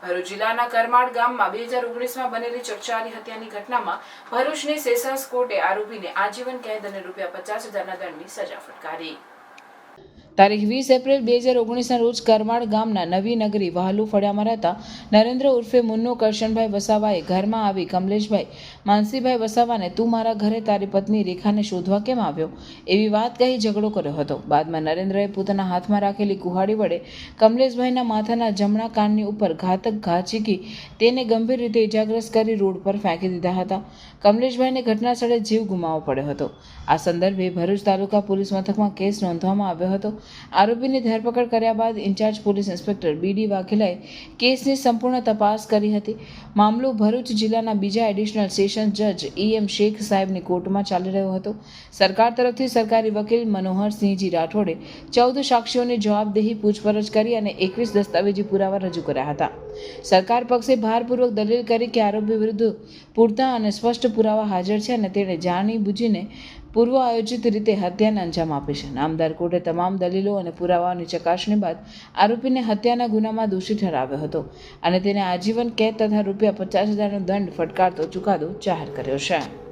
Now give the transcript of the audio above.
ભરૂચ જિલ્લાના કરમાળ ગામમાં 2019માં બનેલી ચકચારી હત્યાની ઘટનામાં ભરૂચની સેશન્સ કોર્ટે આરોપીને આજીવન કેદ અને ₹50,000ના દંડની સજા ફટકારી. તારીખ 20 એપ્રિલ 2019ના રોજ કરમાળ ગામના નવી નગરી વહાલુ ફળિયામાં રહેતા નરેન્દ્ર ઉર્ફે મુન્નો કરશનભાઈ વસાવાએ ઘરમાં આવી કમલેશભાઈ માનસીભાઈ વસાવાને તું મારા ઘરે તારી પત્ની રેખાને શોધવા કેમ આવ્યો એવી વાત કહી ઝઘડો કર્યો હતો. બાદમાં નરેન્દ્રએ પોતાના હાથમાં રાખેલી કુહાડી વડે કમલેશભાઈના માથાના જમણા કાનની ઉપર ઘાતક ઘા ઝીકી તેને ગંભીર રીતે ઇજાગ્રસ્ત કરી રોડ પર ફેંકી દીધા હતા. કમલેશભાઈને ઘટના સ્થળે જીવ ગુમાવવો પડ્યો હતો. આ સંદર્ભે ભરૂચ તાલુકા પોલીસ મથકમાં કેસ નોંધવામાં આવ્યો હતો. આરોપીની ધરપકડ કર્યા બાદ ઇન્ચાર્જ પોલીસ ઇન્સ્પેક્ટર BD વાઘેલાએ કેસની સંપૂર્ણ તપાસ કરી હતી. મામલો ભરૂચ જિલ્લાના બીજા એડિશનલ સેશન જજ EM શેખ સાહેબની કોર્ટમાં ચાલી રહ્યો હતો. સરકાર તરફથી સરકારી વકીલ મનોહરસિંહજી રાઠોડે 14 સાક્ષીઓની જવાબદેહી પૂછપરછ કરી અને 21 દસ્તાવેજી પુરાવા રજૂ કર્યા હતા. સરકાર પક્ષે ભારપૂર્વક દલીલ કરી કે આરોપી વિરુદ્ધ પૂરતા અને સ્પષ્ટ પુરાવા હાજર છે અને તેણે જાણી બુજીને પૂર્વ આયોજિત રીતે હત્યાને અંજામ આપી છે. નામદાર કોર્ટે તમામ દલીલો અને પુરાવાઓની ચકાસણી બાદ આરોપીને હત્યાના ગુનામાં દોષી ઠરાવ્યો હતો અને તેને આજીવન કેદ તથા ₹50,000નો દંડ ફટકારતો ચુકાદો જાહેર કર્યો છે.